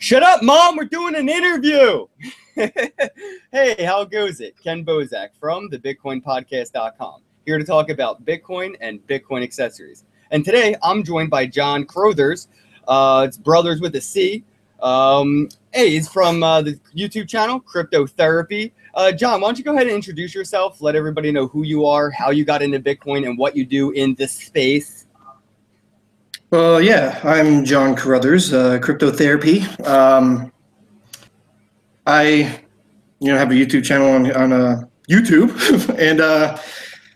Shut up, Mom, we're doing an interview. Hey, how goes it? Ken Bozak from the BitcoinPodcast.com, here to talk about Bitcoin and Bitcoin accessories. And today I'm joined by John Crothers. It's Brothers with a C. Hey, he's from the YouTube channel, Crypto Therapy. John, why don't you go ahead and introduce yourself, let everybody know who you are, how you got into Bitcoin, and what you do in this space. Well, yeah, I'm John Crothers, Crypto Therapy. I, have a YouTube channel on YouTube and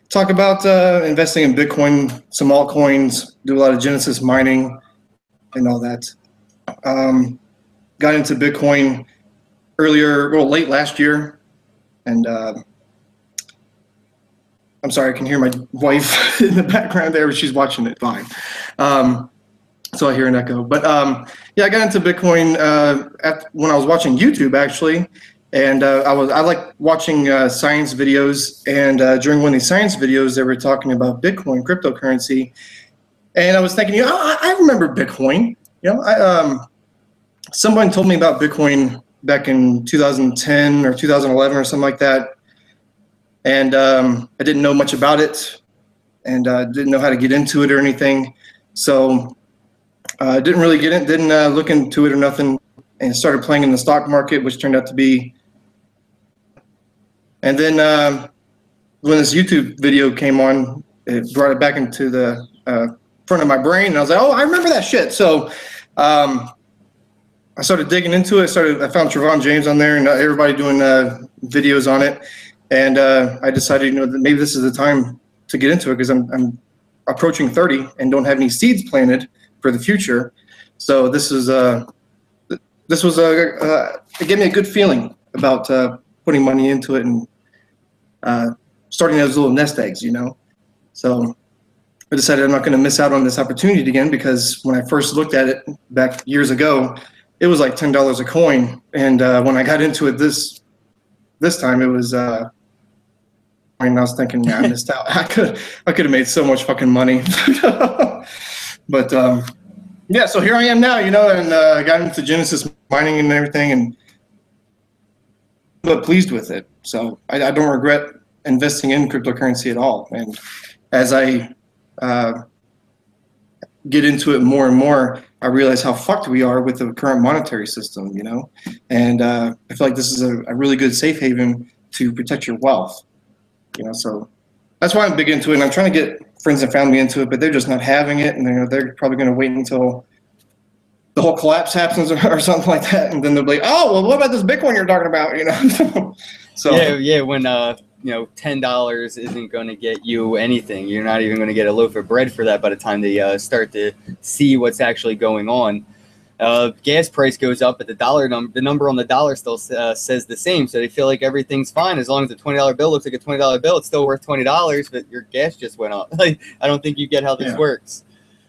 talk about investing in Bitcoin, some altcoins, do a lot of Genesis mining and all that. Got into Bitcoin late last year, and I'm sorry, I can hear my wife in the background there, but she's watching it fine. So I hear an echo. But yeah, I got into Bitcoin when I was watching YouTube, actually. And I like watching science videos. And during one of these science videos, they were talking about Bitcoin, cryptocurrency. And I was thinking, I remember Bitcoin. Someone told me about Bitcoin back in 2010 or 2011 or something like that. And I didn't know much about it, and didn't know how to get into it or anything. So I didn't really get it, didn't look into it or nothing, and started playing in the stock market, which turned out to be. And then when this YouTube video came on, it brought it back into the front of my brain, and I was like, oh, I remember that shit. So I started digging into it. I found Trevon James on there, and everybody doing videos on it. And I decided, that maybe this is the time to get into it, because I'm approaching 30 and don't have any seeds planted for the future. So it gave me a good feeling about putting money into it and starting those little nest eggs, So I decided I'm not going to miss out on this opportunity again, because when I first looked at it back years ago, it was like $10 a coin. And when I got into it this time, it was I was thinking, yeah, I missed out. I could have made so much fucking money. But yeah, so here I am now, and I got into Genesis mining and everything, and but pleased with it. So I don't regret investing in cryptocurrency at all. And as I get into it more and more, I realize how fucked we are with the current monetary system, And I feel like this is a really good safe haven to protect your wealth, So that's why I'm big into it. And I'm trying to get friends and family into it, but they're just not having it. And they're probably going to wait until the whole collapse happens or something like that. And then they'll be like, oh, well, what about this Bitcoin you're talking about, So yeah, when $10 isn't going to get you anything. You're not even going to get a loaf of bread for that by the time they start to see what's actually going on. Gas price goes up, but the number on the dollar still says the same. So they feel like everything's fine as long as the $20 bill looks like a $20 bill. It's still worth $20, but your gas just went up. Like, I don't think you get how this works.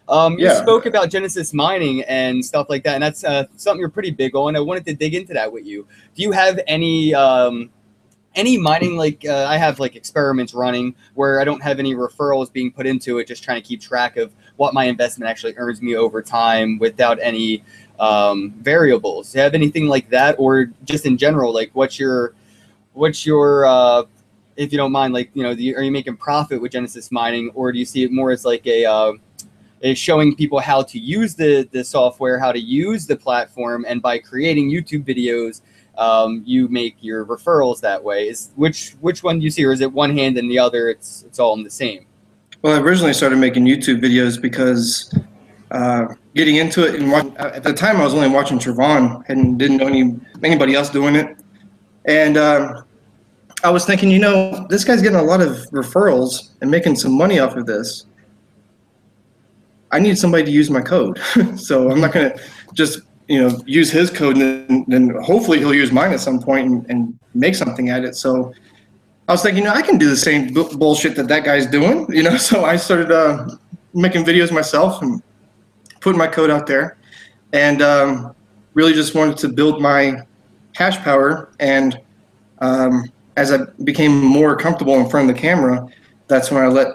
You spoke about Genesis mining and stuff like that, and that's something you're pretty big on. I wanted to dig into that with you. Do you have any mining, I have experiments running where I don't have any referrals being put into it, just trying to keep track of what my investment actually earns me over time without any variables? Do you have anything like that, or just in general, what's your if you don't mind, are you making profit with Genesis mining, or do you see it more as is showing people how to use the software, how to use the platform, and by creating YouTube videos, you make your referrals that way? Which one do you see, or is it one hand and the other? It's all in the same? Well, I originally started making YouTube videos because getting into it, and at the time I was only watching Trevon and didn't know anybody else doing it. And I was thinking, this guy's getting a lot of referrals and making some money off of this. I need somebody to use my code. So I'm not going to just use his code, and then hopefully he'll use mine at some point and make something at it. So I was thinking, I can do the same bullshit that guy's doing, So I started making videos myself and putting my code out there, and really just wanted to build my hash power. And as I became more comfortable in front of the camera, that's when I let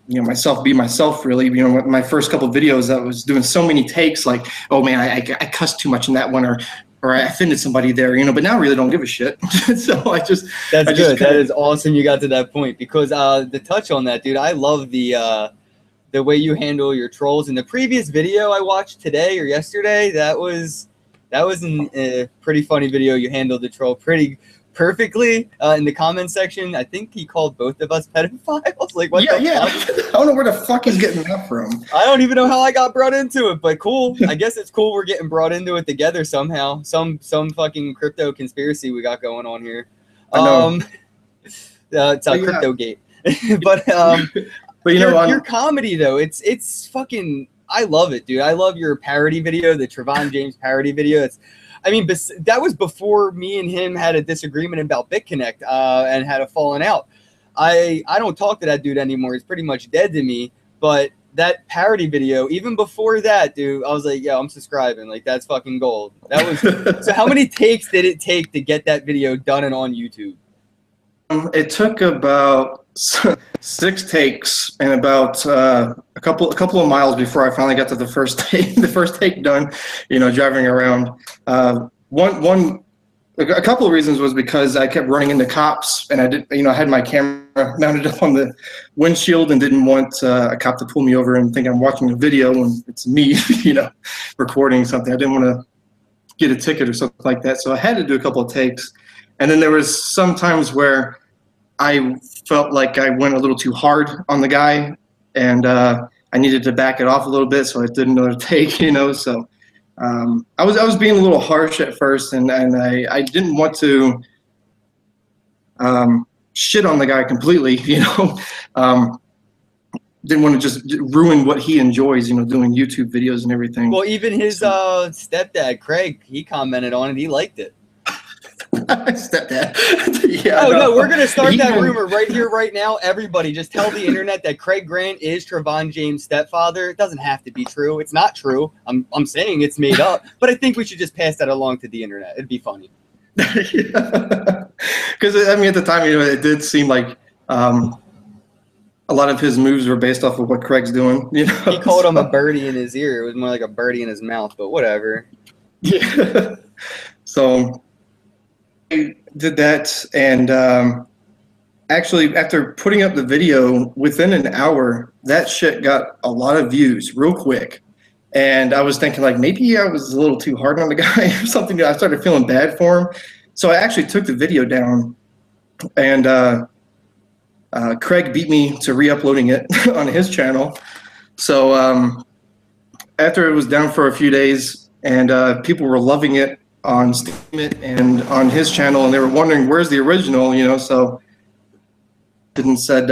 myself be myself, really. My first couple of videos, I was doing so many takes, like, oh man, I cussed too much in that one, or I offended somebody there, but now I really don't give a shit. So That's good. That is awesome you got to that point, because to touch on that, dude, I love the way you handle your trolls. In the previous video I watched today or yesterday, that was a pretty funny video. You handled the troll pretty perfectly in the comment section. I think he called both of us pedophiles. Like, what the fuck? I don't know where the fuck he's getting that from. I don't even know how I got brought into it, but cool. I guess it's cool we're getting brought into it together somehow. Some fucking crypto conspiracy we got going on here. It's a crypto gate. But your comedy though, it's fucking, I love it, dude. I love your parody video, the Trevon James parody video. That was before me and him had a disagreement about Bitconnect and had a falling out. I don't talk to that dude anymore. He's pretty much dead to me. But that parody video, even before that, dude, I was like, yeah, I'm subscribing. Like, that's fucking gold. That was so. How many takes did it take to get that video done and on YouTube? It took about 6 takes and about a couple of miles before I finally got to the first take done. Driving around. A couple of reasons was because I kept running into cops, and I had my camera mounted up on the windshield and didn't want a cop to pull me over and think I'm watching a video when it's me, recording something. I didn't want to get a ticket or something like that, so I had to do a couple of takes. And then there was some times where I felt like I went a little too hard on the guy, and I needed to back it off a little bit, so I did another take, So I was being a little harsh at first, and I didn't want to shit on the guy completely, didn't want to just ruin what he enjoys, doing YouTube videos and everything. Well, even his stepdad, Craig, he commented on it. He liked it. Stepdad. Yeah. Oh, no, we're going to start that rumor right here, right now. Everybody, just tell the internet that Craig Grant is Trevon James' stepfather. It doesn't have to be true. It's not true. I'm saying it's made up, but I think we should just pass that along to the internet. It'd be funny. Because, at the time, it did seem like a lot of his moves were based off of what Craig's doing. He called him a birdie in his ear. It was more like a birdie in his mouth, but whatever. Yeah. So I did that, and actually, after putting up the video, within an hour, that shit got a lot of views real quick. And I was thinking, like, maybe I was a little too hard on the guy or something. I started feeling bad for him. So I actually took the video down, and Craig beat me to re-uploading it on his channel. So after it was down for a few days, and people were loving it on Steam and on his channel, and they were wondering where's the original, so didn't said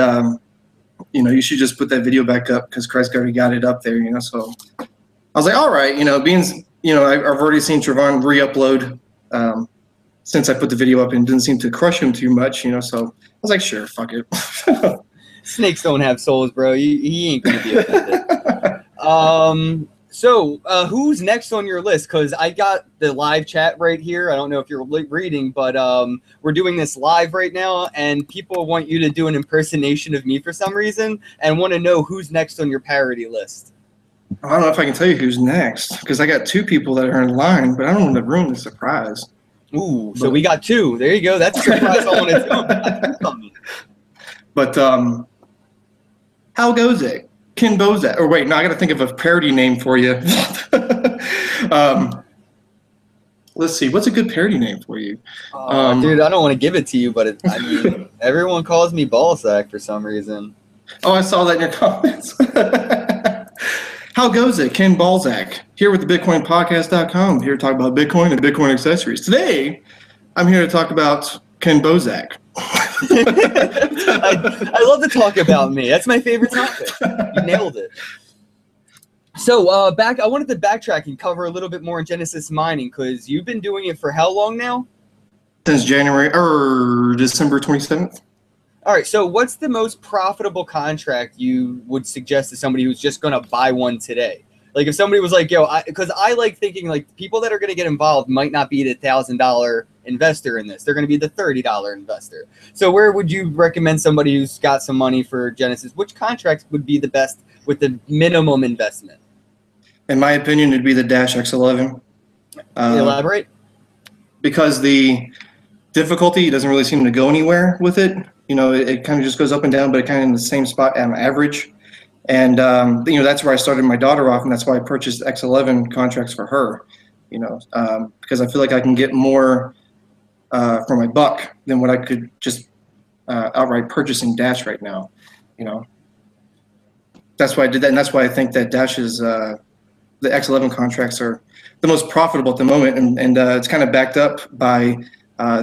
you should just put that video back up because Craig's already got it up there, so I was like, all right, being I've already seen Trevon re-upload since I put the video up, and didn't seem to crush him too much, so I was like, sure, fuck it. Snakes don't have souls, bro. He ain't gonna be offended. So who's next on your list? Because I got the live chat right here. I don't know if you're reading, but we're doing this live right now, and people want you to do an impersonation of me for some reason and want to know who's next on your parody list. I don't know if I can tell you who's next, because I got 2 people that are in line, but I don't want to ruin the surprise. Ooh, so we got 2. There you go. That's a surprise on its own. But how goes it? Ken Bozak. Or wait, no, I got to think of a parody name for you. Let's see. What's a good parody name for you? Dude, I don't want to give it to you, but everyone calls me Ballsack for some reason. Oh, I saw that in your comments. How goes it? Ken Ballsack here with the BitcoinPodcast.com. Here to talk about Bitcoin and Bitcoin accessories. Today, I'm here to talk about Ken Bozak. I love to talk about me. That's my favorite topic. You nailed it. So I wanted to backtrack and cover a little bit more in Genesis mining, because you've been doing it for how long now? Since January or December 27th. All right. So what's the most profitable contract you would suggest to somebody who's just going to buy one today? Like if somebody was like, yo, because I like thinking like people that are going to get involved might not be the $1,000 investor in this. They're going to be the $30 investor. So where would you recommend somebody who's got some money for Genesis? Which contract would be the best with the minimum investment? In my opinion, it'd be the Dash X11. Elaborate. Because the difficulty doesn't really seem to go anywhere with it. You know, it kind of just goes up and down, but it kind of in the same spot on average. And, you know, that's where I started my daughter off, and that's why I purchased X11 contracts for her, you know, because I feel like I can get more for my buck than what I could just outright purchasing Dash right now, you know. That's why I did that, and that's why I think that Dash's, the X11 contracts are the most profitable at the moment, and it's kind of backed up by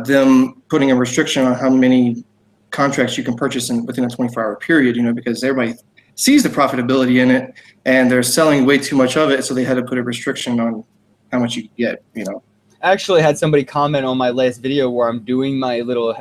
them putting a restriction on how many contracts you can purchase within a 24-hour period, you know, because everybody sees the profitability in it, and they're selling way too much of it, so they had to put a restriction on how much you get, you know. I actually had somebody comment on my last video where I'm doing my little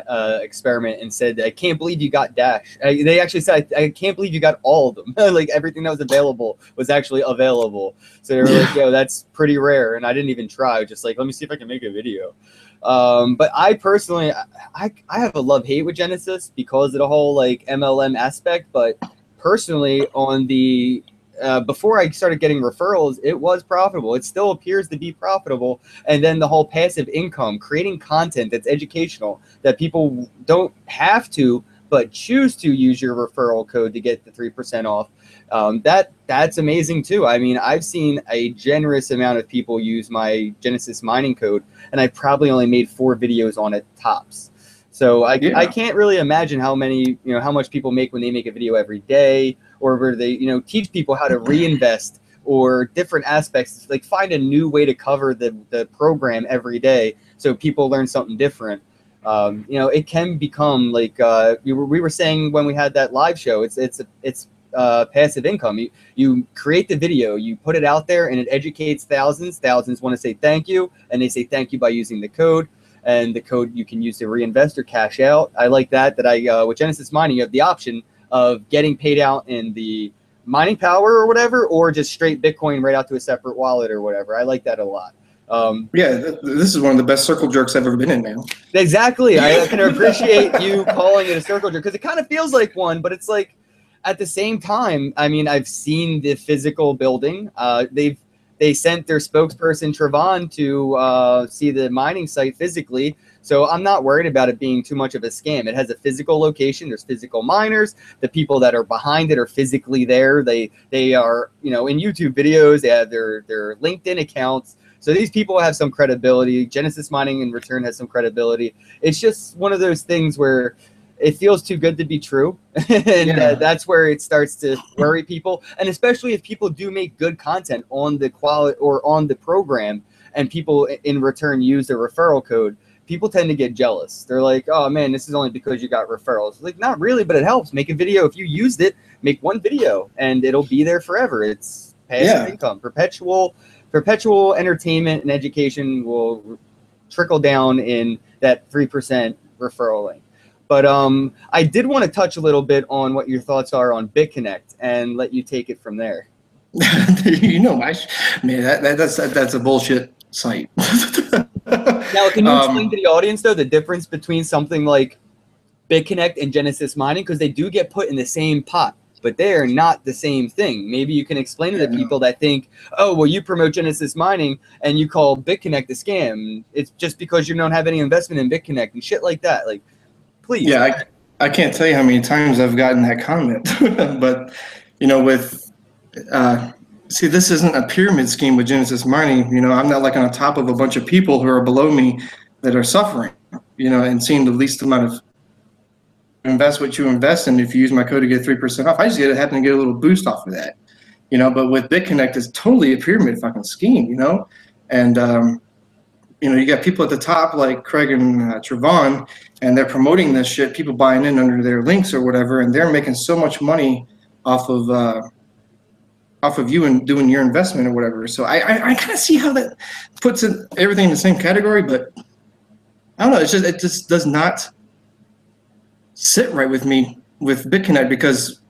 experiment and said, I can't believe you got Dash. They actually said, I can't believe you got all of them. Like everything that was available was actually available. So they were like, yo, that's pretty rare. And I didn't even try. Just like, let me see if I can make a video. But I personally, I have a love-hate with Genesis because of the whole like MLM aspect. But personally, on the before I started getting referrals, it was profitable. It still appears to be profitable. And then the whole passive income, creating content that's educational, that people don't have to, but choose to use your referral code to get the 3% off. That's amazing too. I mean, I've seen a generous amount of people use my Genesis mining code, and I probably only made 4 videos on it tops. So I can't really imagine how many, you know, how much people make when they make a video every day, or where they, you know, teach people how to reinvest or different aspects, like find a new way to cover the program every day so people learn something different. You know, it can become like we were saying when we had that live show, it's passive income. You create the video, you put it out there, and it educates thousands. Thousands want to say thank you, and they say thank you by using the code. And the code you can use to reinvest or cash out. I like that with Genesis Mining, you have the option of getting paid out in the mining power or whatever, or just straight Bitcoin right out to a separate wallet or whatever. I like that a lot. Yeah, this is one of the best circle jerks I've ever been in, man. Exactly. I can appreciate you calling it a circle jerk, because it kind of feels like one, but it's like at the same time, I mean, I've seen the physical building. They sent their spokesperson, Trevon, to see the mining site physically. So I'm not worried about it being too much of a scam. It has a physical location. There's physical miners. The people that are behind it are physically there. They are, you know, in YouTube videos. They have their LinkedIn accounts. So these people have some credibility. Genesis Mining in return has some credibility. It's just one of those things where it feels too good to be true. And that's where it starts to worry people. And especially if people do make good content on the quality or on the program, and people in return use the referral code, people tend to get jealous. They're like, oh man, this is only because you got referrals. Like, not really, but it helps. Make a video. If you used it, make one video and it'll be there forever. It's passive income. Perpetual entertainment and education will trickle down in that 3% referral link. But I did want to touch a little bit on what your thoughts are on Bitconnect and let you take it from there. You know, man, that's a bullshit site. Now, can you explain to the audience, though, the difference between something like Bitconnect and Genesis Mining? Because they do get put in the same pot, but they are not the same thing. Maybe you can explain to the people that think, oh, well, you promote Genesis Mining and you call Bitconnect a scam. It's just because you don't have any investment in Bitconnect and shit like that. Like, please. Yeah, I can't tell you how many times I've gotten that comment. But, you know, see, this isn't a pyramid scheme with Genesis Mining. You know, I'm not like on top of a bunch of people who are below me that are suffering, you know, and seeing the least amount of invest what you invest in. If you use my code to get 3% off, I just happen to get a little boost off of that, you know. But with Bitconnect, it's totally a pyramid fucking scheme, you know. And you know, you got people at the top like Craig and Trevon, and they're promoting this shit. People buying in under their links or whatever, and they're making so much money off of you and doing your investment or whatever. So I kind of see how that puts everything in the same category, but I don't know. It just does not sit right with me with Bitconnect, because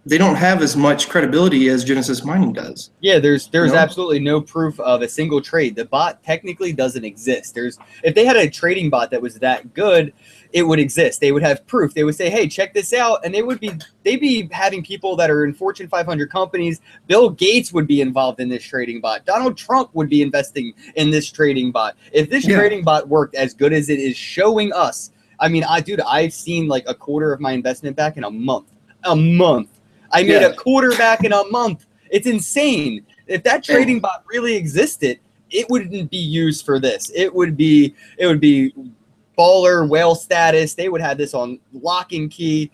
they don't have as much credibility as Genesis Mining does. Yeah, there's absolutely no proof of a single trade. The bot technically doesn't exist. If they had a trading bot that was that good, it would exist. They would have proof. They would say, "Hey, check this out," and they'd be having people that are in Fortune 500 companies. Bill Gates would be involved in this trading bot. Donald Trump would be investing in this trading bot. If this trading bot worked as good as it is showing us, I mean, I've seen like a quarter of my investment back in a month. A month. I made a quarter back in a month. It's insane. If that trading bot really existed, it wouldn't be used for this. It would be baller whale status. They would have this on lock and key,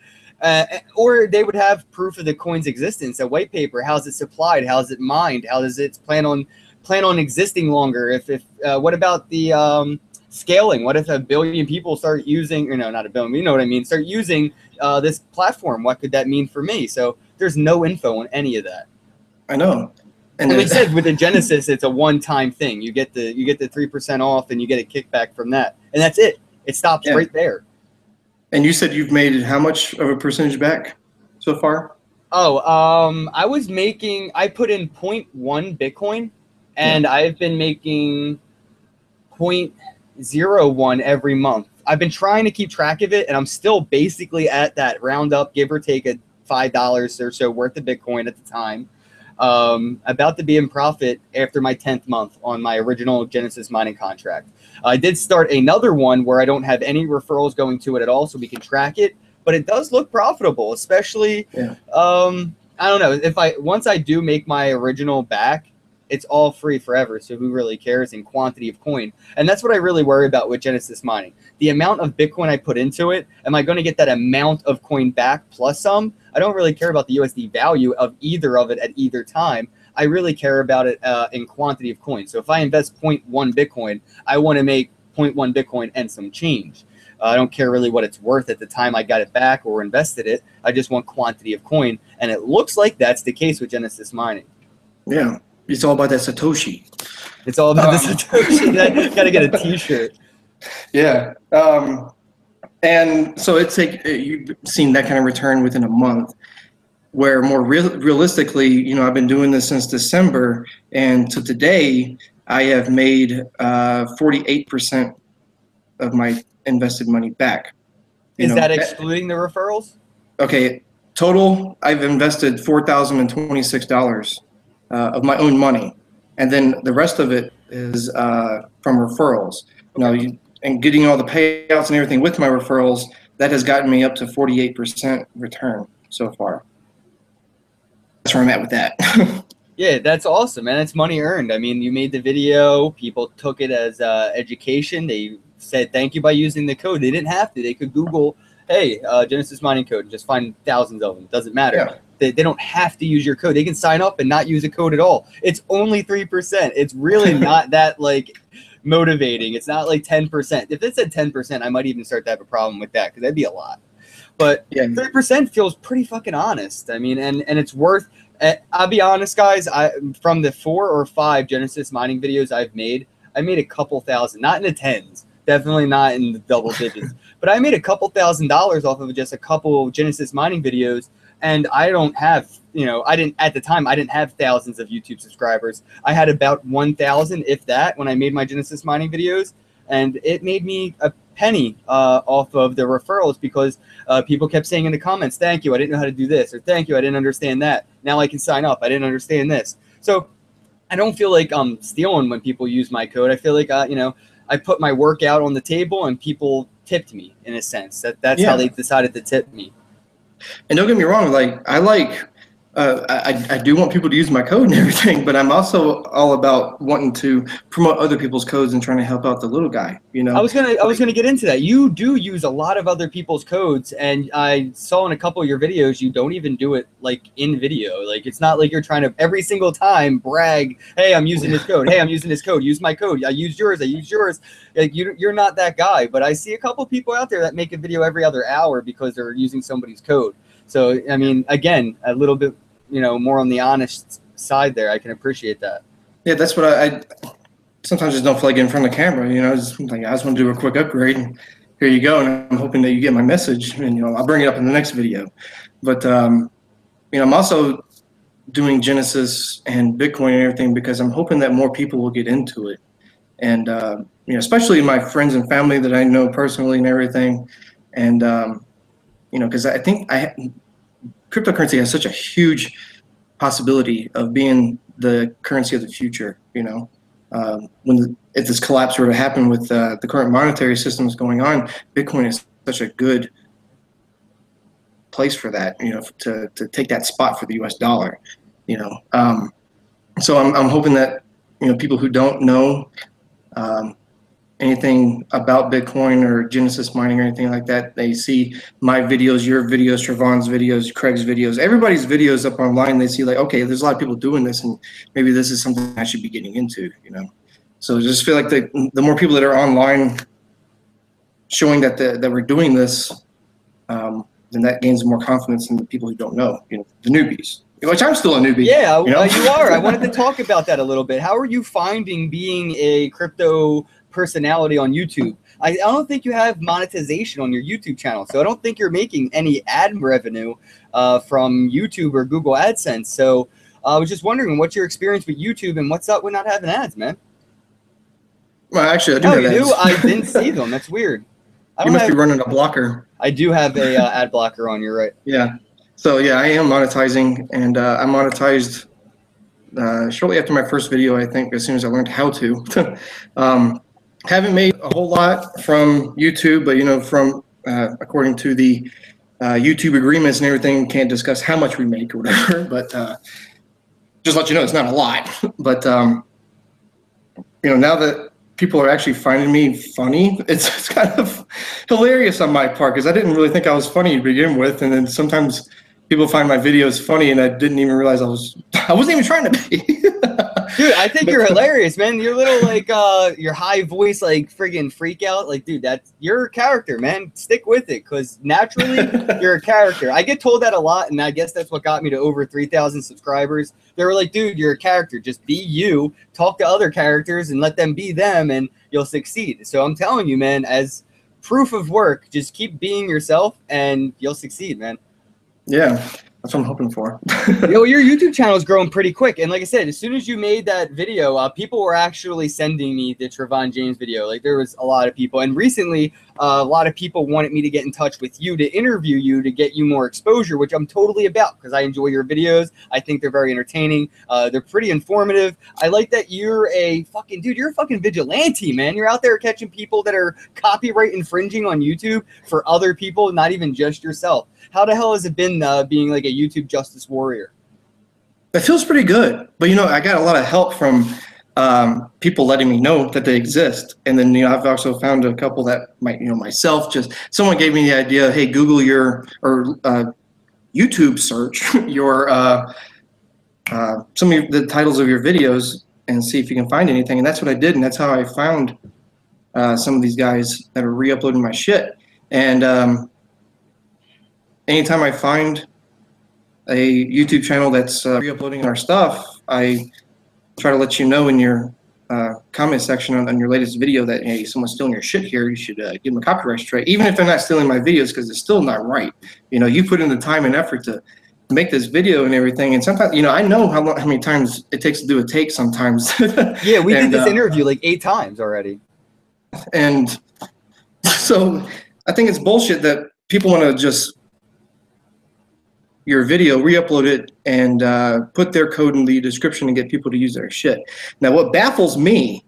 or they would have proof of the coin's existence, a white paper. How's it supplied? How's it mined? How does it plan on existing longer? If what about the scaling? What if a billion people start using, or no, not a billion, you know what I mean, start using this platform? What could that mean for me? So there's no info on any of that. I know. And they said with the Genesis, it's a one-time thing. You get the 3% off, and you get a kickback from that, and that's it. It stops right there. And you said you've made how much of a percentage back so far? Oh, I put in 0.1 Bitcoin, and I've been making 0.01 every month. I've been trying to keep track of it, and I'm still basically at that round up, give or take a $5 or so worth of Bitcoin at the time. About to be in profit after my 10th month on my original Genesis mining contract. I did start another one where I don't have any referrals going to it at all, so we can track it, but it does look profitable, especially, I don't know, once I do make my original back, it's all free forever, so who really cares in quantity of coin? And that's what I really worry about with Genesis mining. The amount of Bitcoin I put into it, am I going to get that amount of coin back plus some? I don't really care about the USD value of either of it at either time. I really care about it in quantity of coin. So if I invest 0.1 Bitcoin, I want to make 0.1 Bitcoin and some change. I don't care really what it's worth at the time I got it back or invested it. I just want quantity of coin, and it looks like that's the case with Genesis mining. Yeah. It's all about that Satoshi. It's all about the Satoshi. Gotta get a T-shirt. Yeah. And so it's like you've seen that kind of return within a month, where more realistically, you know, I've been doing this since December, and to today, I have made 48% of my invested money back. Is that excluding the referrals? Okay. Total, I've invested $4,026. Of my own money, and then the rest of it is from referrals. And getting all the payouts and everything with my referrals, that has gotten me up to 48% return so far. That's where I'm at with that. Yeah, that's awesome, man. It's money earned. I mean, you made the video, people took it as education. They said thank you by using the code. They didn't have to. They could Google, hey, Genesis mining code, and just find thousands of them. Doesn't matter. Yeah. They don't have to use your code. They can sign up and not use a code at all. It's only 3%. It's really not that like motivating. It's not like 10%. If it said 10%, I might even start to have a problem with that, because that'd be a lot. But 3% feels pretty fucking honest. I mean, and it's worth. I'll be honest, guys. From the 4 or 5 Genesis mining videos I've made, I made a couple thousand, not in the tens, definitely not in the double digits, but I made a couple $1,000s off of just a couple Genesis mining videos. And I don't have, at the time, I didn't have thousands of YouTube subscribers. I had about 1,000, if that, when I made my Genesis mining videos. And it made me a penny off of the referrals, because people kept saying in the comments, thank you, I didn't know how to do this, or thank you, I didn't understand that. Now I can sign up. I didn't understand this. So I don't feel like I'm stealing when people use my code. I feel like, I put my work out on the table, and people tipped me, in a sense. That's how they decided to tip me. And don't get me wrong, I do want people to use my code and everything, but I'm also all about wanting to promote other people's codes and trying to help out the little guy. I was gonna get into that. You do use a lot of other people's codes, and I saw in a couple of your videos you don't even do it like in video. Like, it's not like you're trying to every single time brag, hey, I'm using this code. Hey, I'm using this code. Use my code. I use yours. Like, you're not that guy. But I see a couple of people out there that make a video every other hour because they're using somebody's code. So I mean, again, a little bit, more on the honest side there. I can appreciate that. Yeah, that's what I sometimes just don't feel like getting in front of the camera. Just like, I just want to do a quick upgrade, and here you go. And I'm hoping that you get my message, and I'll bring it up in the next video. But I'm also doing Genesis and Bitcoin and everything because I'm hoping that more people will get into it. And, especially my friends and family that I know personally and everything. And, because I think cryptocurrency has such a huge possibility of being the currency of the future, if this collapse were to happen with the current monetary systems going on, Bitcoin is such a good place for that, to take that spot for the US dollar, so I'm hoping that, people who don't know anything about Bitcoin or Genesis mining or anything like that, they see my videos, your videos, Trevon's videos, Craig's videos, everybody's videos up online. They see like, okay, there's a lot of people doing this, and maybe this is something I should be getting into, So I just feel like the more people that are online showing that we're doing this, then that gains more confidence in the people who don't know, the newbies. Which I'm still a newbie. Yeah, you are. I wanted to talk about that a little bit. How are you finding being a crypto personality on YouTube? I don't think you have monetization on your YouTube channel, so I don't think you're making any ad revenue from YouTube or Google AdSense. So I was just wondering, what's your experience with YouTube and what's up with not having ads, man? Well, actually, I do have ads. You do? I didn't see them. That's weird. You must be running a blocker. I do have a ad blocker on. You're right. Yeah. So yeah, I am monetizing, and I monetized shortly after my first video. I think as soon as I learned how to. Haven't made a whole lot from YouTube, but from according to the YouTube agreements and everything, can't discuss how much we make or whatever. But just let you know, it's not a lot. But now that people are actually finding me funny, it's kind of hilarious on my part because I didn't really think I was funny to begin with, and then sometimes people find my videos funny, and I didn't even realize I wasn't even trying to be. Dude, I think you're hilarious, man. Your little your high voice, friggin' freak out, dude, you're a character, man. Stick with it, because naturally you're a character. I get told that a lot, and I guess that's what got me to over 3,000 subscribers. They were like, dude, you're a character. Just be you. Talk to other characters and let them be them, and you'll succeed. So I'm telling you, man, as proof of work, just keep being yourself, and you'll succeed, man. Yeah, that's what I'm hoping for. Yo, your YouTube channel is growing pretty quick. And like I said, as soon as you made that video, people were actually sending me the Trevon James video. There was a lot of people. And recently, a lot of people wanted me to get in touch with you to interview you to get you more exposure, which I'm totally about because I enjoy your videos. I think they're very entertaining. They're pretty informative. I like that you're a fucking vigilante, man. You're out there catching people that are copyright infringing on YouTube for other people, not even just yourself. How the hell has it been being like a YouTube justice warrior? It feels pretty good, but I got a lot of help from people letting me know that they exist, and then I've also found a couple that might myself. Just someone gave me the idea, hey, Google YouTube search your some of the titles of your videos and see if you can find anything, and that's what I did, and that's how I found some of these guys that are re-uploading my shit. And anytime I find a YouTube channel that's re-uploading our stuff, I try to let you know in your comment section on your latest video that, hey, someone's stealing your shit here. You should give them a copyright strike, even if they're not stealing my videos, because it's still not right. You put in the time and effort to make this video and everything, and sometimes, I know how many times it takes to do a take sometimes. Yeah, we did this interview like 8 times already. And so I think it's bullshit that people want to just your video, re-upload it, and put their code in the description and get people to use their shit. Now, what baffles me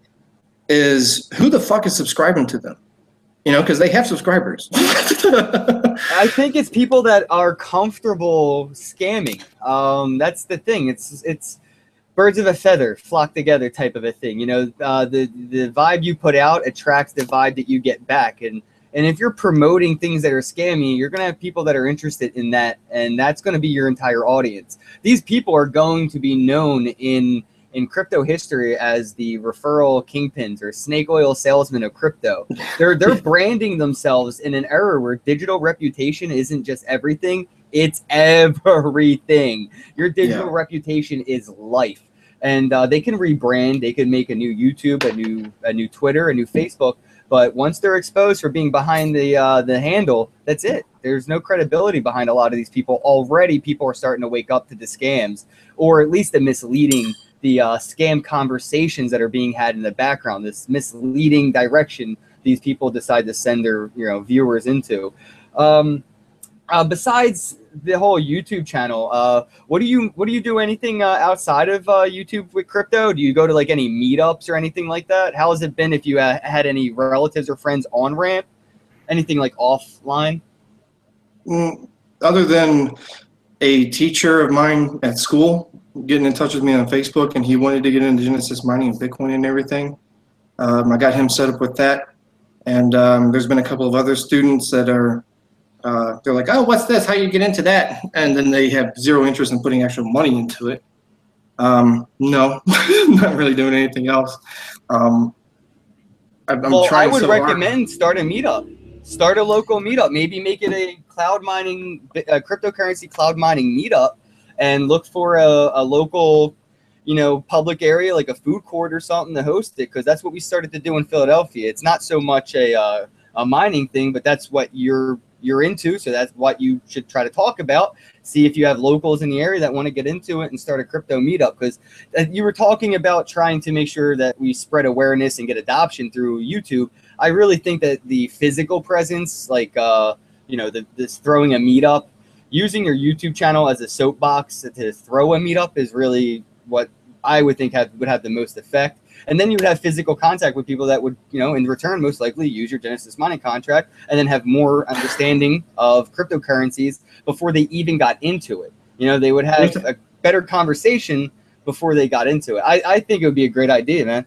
is who the fuck is subscribing to them? Because they have subscribers. I think it's people that are comfortable scamming. That's the thing. It's birds of a feather flock together type of a thing. The vibe you put out attracts the vibe that you get back, and if you're promoting things that are scammy, you're going to have people that are interested in that, and that's going to be your entire audience. These people are going to be known in crypto history as the referral kingpins or snake oil salesmen of crypto. They're branding themselves in an era where digital reputation isn't just everything, it's everything. Your digital reputation is life. And they can rebrand, they can make a new YouTube, a new Twitter, a new Facebook. But once they're exposed for being behind the handle, that's it. There's no credibility behind a lot of these people. Already people are starting to wake up to the scams, or at least the misleading, the scam conversations that are being had in the background, this misleading direction these people decide to send their viewers into. Besides the whole YouTube channel, what do you do anything outside of YouTube with crypto? Do you go to like any meetups or anything like that? How has it been if you had any relatives or friends on Ramp? Anything like offline? Other than a teacher of mine at school getting in touch with me on Facebook, and he wanted to get into Genesis mining and Bitcoin and everything. I got him set up with that. And there's been a couple of other students that are, they're like, oh, what's this? How you get into that? And then they have zero interest in putting actual money into it. No, not really doing anything else. I'm trying. I would recommend start a meetup. Start a local meetup. Maybe make it a cloud mining, cryptocurrency cloud mining meetup, and look for a local, public area like a food court or something to host it. Because that's what we started to do in Philadelphia. It's not so much a mining thing, but that's what you're into. So that's what you should try to talk about. See if you have locals in the area that want to get into it and start a crypto meetup. Because you were talking about trying to make sure that we spread awareness and get adoption through YouTube. I really think that the physical presence, like, this throwing a meetup, using your YouTube channel as a soapbox to throw a meetup is really what I would think would have the most effect. And then you would have physical contact with people that would, in return, most likely use your Genesis mining contract and then have more understanding of cryptocurrencies before they even got into it. They would have a better conversation before they got into it. I think it would be a great idea, man.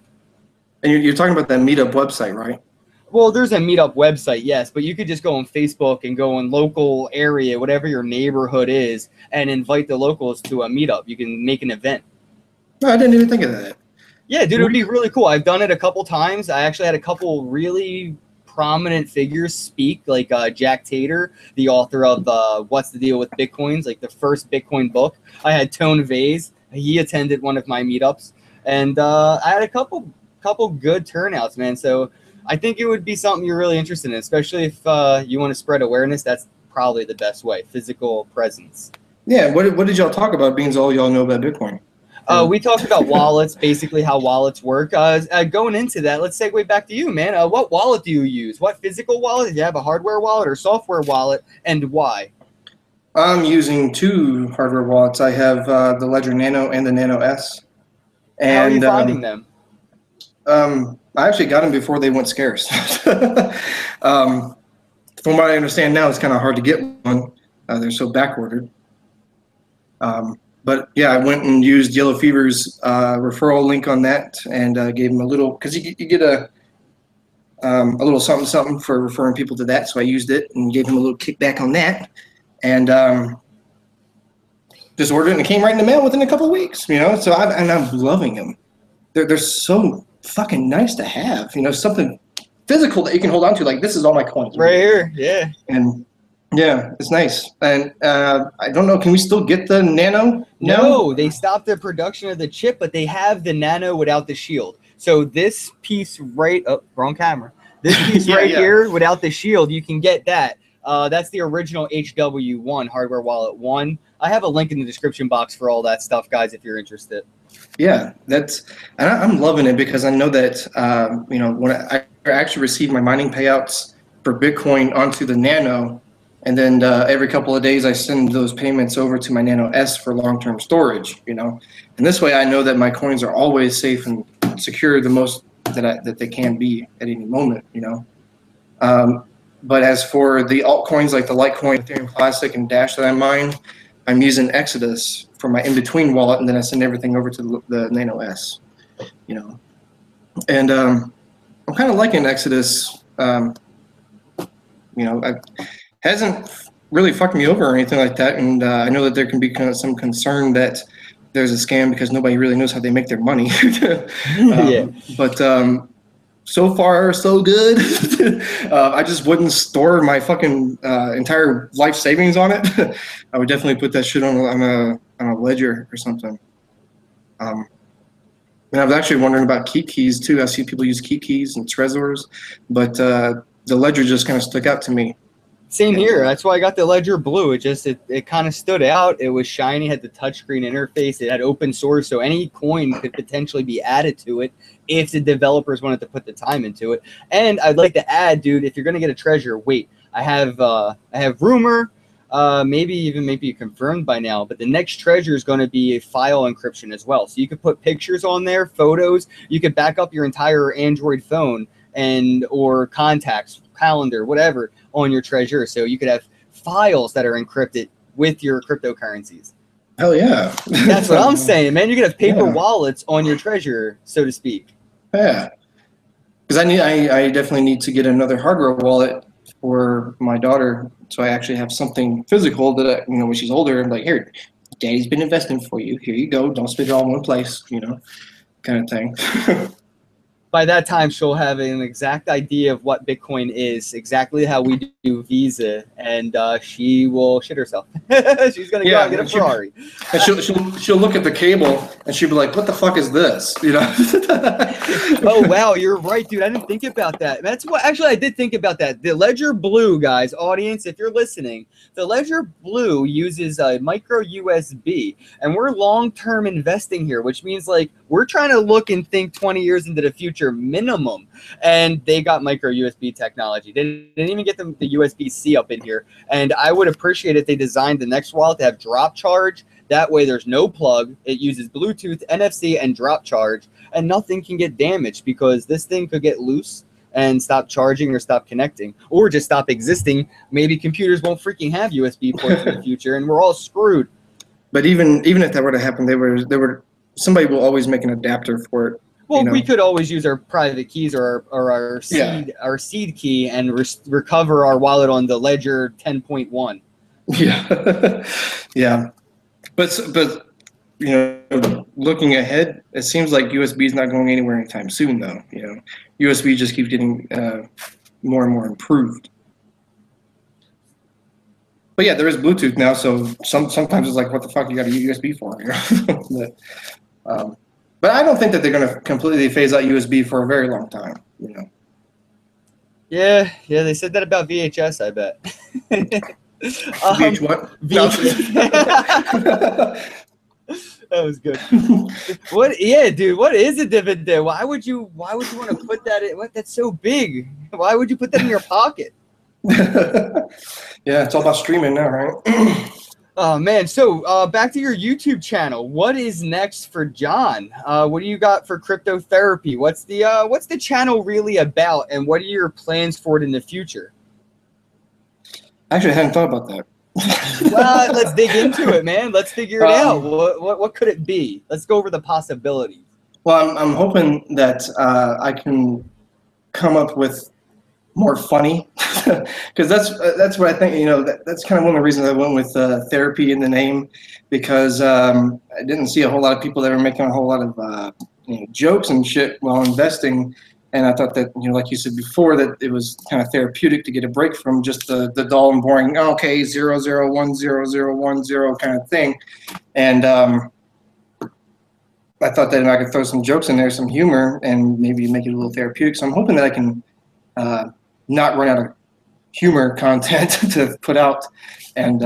And you're talking about that meetup website, right? Well, there's a meetup website, yes, but you could just go on Facebook and go on local area, whatever your neighborhood is, and invite the locals to a meetup. You can make an event. No, I didn't even think of that. Yeah, dude, it would be really cool. I've done it a couple times. I actually had a couple really prominent figures speak, like Jack Tater, the author of What's the Deal with Bitcoins, like the first Bitcoin book. I had Tone Vase. He attended one of my meetups. And I had a couple good turnouts, man. So I think it would be something you're really interested in, especially if you want to spread awareness. That's probably the best way, physical presence. Yeah, what did y'all talk about, being all y'all know about Bitcoin? We talked about wallets, basically how wallets work. Going into that, let's segue back to you, man. What wallet do you use? What physical wallet? Do you have a hardware wallet or software wallet, and why? I'm using two hardware wallets. I have the Ledger Nano and the Nano S. And, how are you finding them? I actually got them before they went scarce. From what I understand now, it's kind of hard to get one. They're so back-ordered. But yeah, I went and used Yellow Fever's referral link on that, and gave him a little, because you get a little something for referring people to that. So I used it and gave him a little kickback on that, and just ordered it, and it came right in the mail within a couple of weeks. So I'm loving them. They're so fucking nice to have. Something physical that you can hold on to. Like, this is all my coins right here. Yeah. And yeah, it's nice. And I don't know, can we still get the Nano? No, they stopped the production of the chip, but they have the Nano without the shield. So this piece wrong camera. This piece here without the shield, you can get that. That's the original HW1 hardware wallet 1. I have a link in the description box for all that stuff, guys, if you're interested. Yeah, and I'm loving it, because I know that when I actually receive my mining payouts for Bitcoin onto the Nano, and then every couple of days I send those payments over to my Nano S for long-term storage. And this way I know that my coins are always safe and secure, the most that they can be at any moment. But as for the altcoins like the Litecoin, Ethereum Classic, and Dash that I mine, I'm using Exodus for my in-between wallet, and then I send everything over to the Nano S. And I'm kind of liking Exodus. Hasn't really fucked me over or anything like that, and I know that there can be kind of some concern that there's a scam because nobody really knows how they make their money. Yeah. But so far, so good. I just wouldn't store my fucking entire life savings on it. I would definitely put that shit on a ledger or something. And I was actually wondering about keys too. I see people use keys and Trezors, but the ledger just kind of stuck out to me. Same here. That's why I got the Ledger Blue. It kind of stood out. It was shiny, had the touchscreen interface. It had open source, so any coin could potentially be added to it if the developers wanted to put the time into it. And I'd like to add, dude, if you're gonna get a treasure, wait. I have rumor, maybe confirmed by now, but the next treasure is going to be a file encryption as well. So you could put pictures on there, photos. You could back up your entire Android phone or contacts, calendar, whatever, on your treasure. So you could have files that are encrypted with your cryptocurrencies. Hell yeah. That's what I'm saying, man. You could have paper wallets on your treasure, so to speak. Yeah. Because I definitely need to get another hardware wallet for my daughter, so I actually have something physical that when she's older, I'm like, here, Daddy's been investing for you. Here you go. Don't spend it all in one place, kind of thing. By that time, she'll have an exact idea of what Bitcoin is, exactly how we do Visa, and she will shit herself. She's gonna go out and get a Ferrari. And she'll look at the cable and she'll be like, "What the fuck is this?" Oh wow, you're right, dude. I didn't think about that. That's what actually I did think about that. The Ledger Blue, guys, audience, if you're listening, the Ledger Blue uses a micro USB, and we're long-term investing here, which means like we're trying to look and think 20 years into the future minimum, and they got micro USB technology. They didn't even get the USB-C up in here, and I would appreciate if they designed the next wallet to have drop charge. That way there's no plug. It uses Bluetooth, NFC, and drop charge, and nothing can get damaged because this thing could get loose and stop charging or stop connecting or just stop existing. Maybe computers won't freaking have USB ports in the future, and we're all screwed. But even if that were to happen, somebody will always make an adapter for it. Well, we could always use our private keys or our seed key and recover our wallet on the Ledger 10.1. Yeah, yeah, but looking ahead, it seems like USB is not going anywhere anytime soon, though. USB just keeps getting more and more improved. But yeah, there is Bluetooth now, so sometimes it's like, what the fuck you got a USB for? But I don't think that they're going to completely phase out USB for a very long time. Yeah, they said that about VHS, I bet. VH what? That was good. What? Yeah, dude. What is a dividend? Why would you want to put that in? What? That's so big. Why would you put that in your pocket? Yeah, it's all about streaming now, right? Oh man, so back to your YouTube channel. What is next for John? What do you got for Crypto Therapy? What's the channel really about, and what are your plans for it in the future? Actually, I hadn't thought about that. Well, let's dig into it, man. Let's figure it out. What could it be? Let's go over the possibilities. Well, I'm hoping that I can come up with more funny, because that's what I think. That's kind of one of the reasons I went with therapy in the name, because I didn't see a whole lot of people that were making a whole lot of jokes and shit while investing, and I thought that like you said before, that it was kind of therapeutic to get a break from just the dull and boring 0 0 1 0 0 1 0 kind of thing, and I thought that I could throw some jokes in there, some humor, and maybe make it a little therapeutic. So I'm hoping that I can not run out of humor content to put out, and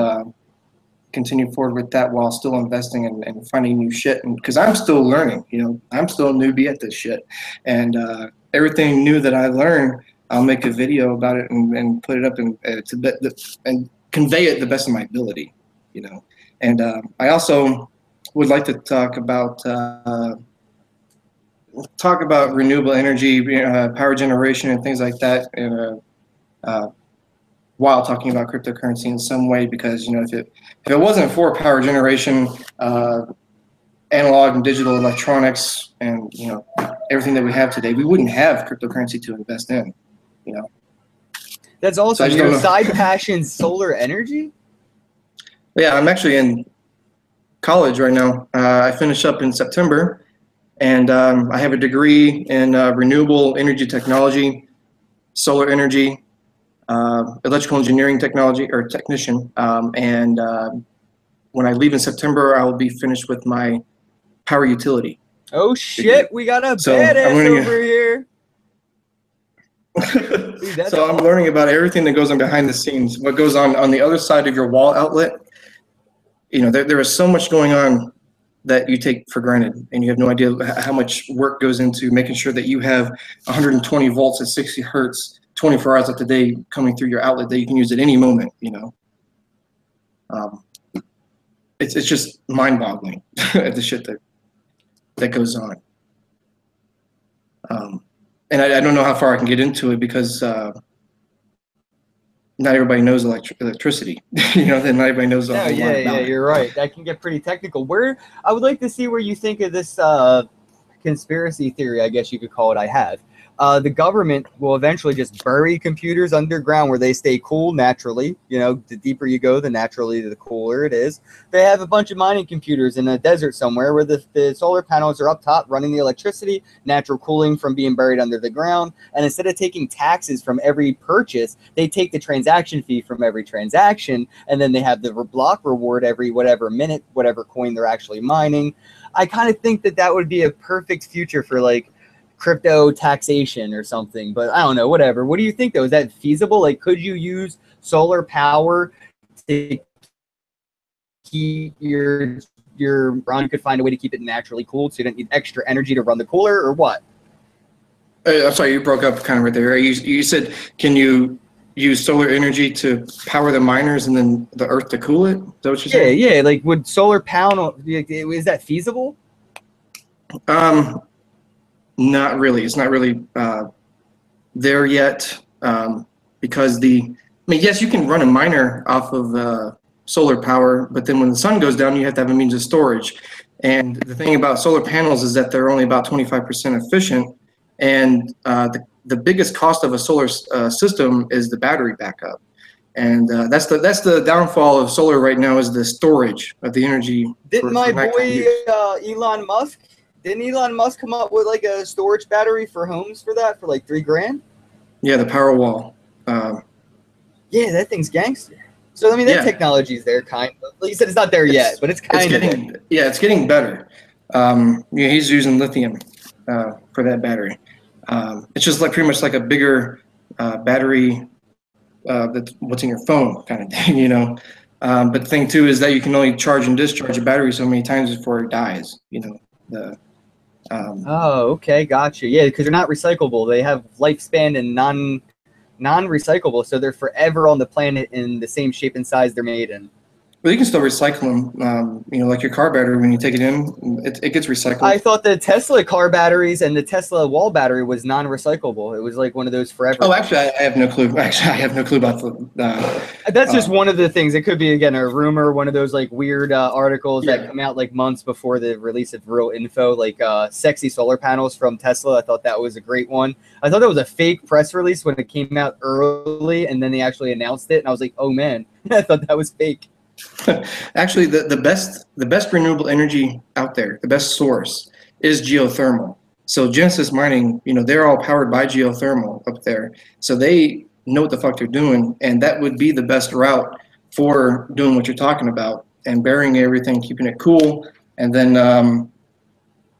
continue forward with that while still investing and finding new shit. And because I'm still learning, I'm still a newbie at this shit, and everything new that I learn, I'll make a video about it and put it up and convey it the best of my ability, And I also would like to talk about renewable energy, power generation, and things like that, while talking about cryptocurrency in some way. Because if it wasn't for power generation, analog and digital electronics, and everything that we have today, we wouldn't have cryptocurrency to invest in. That's awesome. So your side passion, solar energy. Yeah, I'm actually in college right now. I finish up in September. And I have a degree in renewable energy technology, solar energy, electrical engineering technology, or technician. And when I leave in September, I will be finished with my power utility. Oh shit, we got a badass over here. Dude, that's So I'm learning about everything that goes on behind the scenes, what goes on the other side of your wall outlet. You know, there is so much going on that you take for granted, and you have no idea how much work goes into making sure that you have 120 volts at 60 hertz, 24 hours of the day coming through your outlet that you can use at any moment. You know, it's just mind-boggling at the shit that goes on. And I don't know how far I can get into it because not everybody knows electricity. You know, then not everybody knows a whole lot about it. You're right. That can get pretty technical. Where I would like to see where you think of this conspiracy theory, I guess you could call it. I have. The government will eventually just bury computers underground where they stay cool naturally. You know, the deeper you go, the naturally the cooler it is. They have a bunch of mining computers in a desert somewhere where the solar panels are up top running the electricity, natural cooling from being buried under the ground. And instead of taking taxes from every purchase, they take the transaction fee from every transaction, and then they have the block reward every whatever minute, whatever coin they're actually mining. I kind of think that would be a perfect future for like crypto taxation or something, but I don't know, whatever. What do you think though? Is that feasible? Like, could you use solar power to keep your run? You could find a way to keep it naturally cooled so you don't need extra energy to run the cooler, or what? I'm sorry, you broke up kind of right there. You said, can you use solar energy to power the miners and then the earth to cool it? Is that what you're saying? Yeah. Like, would solar panel, is that feasible? Not really. It's not really there yet because yes, you can run a miner off of solar power, but then when the sun goes down, you have to have a means of storage. And the thing about solar panels is that they're only about 25% efficient, and the biggest cost of a solar system is the battery backup. And that's the downfall of solar right now, is the storage of the energy. Didn't my boy Elon Musk? Didn't Elon Musk come up with like a storage battery for homes for that for like $3 grand? Yeah, the Powerwall. Yeah, that thing's gangster. So I mean, that technology's there, kind of. Like you said, it's not there yet, but it's kind of there. Yeah, it's getting better. He's using lithium for that battery. It's just like pretty much like a bigger battery that's what's in your phone kind of thing, you know. But the thing too is that you can only charge and discharge a battery so many times before it dies, you know. Oh, okay, gotcha. Yeah, because they're not recyclable. They have lifespan and non-recyclable, so they're forever on the planet in the same shape and size they're made in. Well, you can still recycle them. You know, like your car battery, when you take it in, it gets recycled. I thought the Tesla car batteries and the Tesla wall battery was non-recyclable. It was like one of those forever. Oh, actually, I have no clue. Actually, I have no clue about That's just one of the things. It could be, again, a rumor, one of those like weird articles that come out like months before the release of real info, like sexy solar panels from Tesla. I thought that was a great one. I thought that was a fake press release when it came out early, and then they actually announced it, and I was like, oh man, I thought that was fake. Actually, the best renewable energy out there, the best source, is geothermal. So Genesis Mining, you know, they're all powered by geothermal up there. So they know what the fuck they're doing, and that would be the best route for doing what you're talking about and burying everything, keeping it cool, and then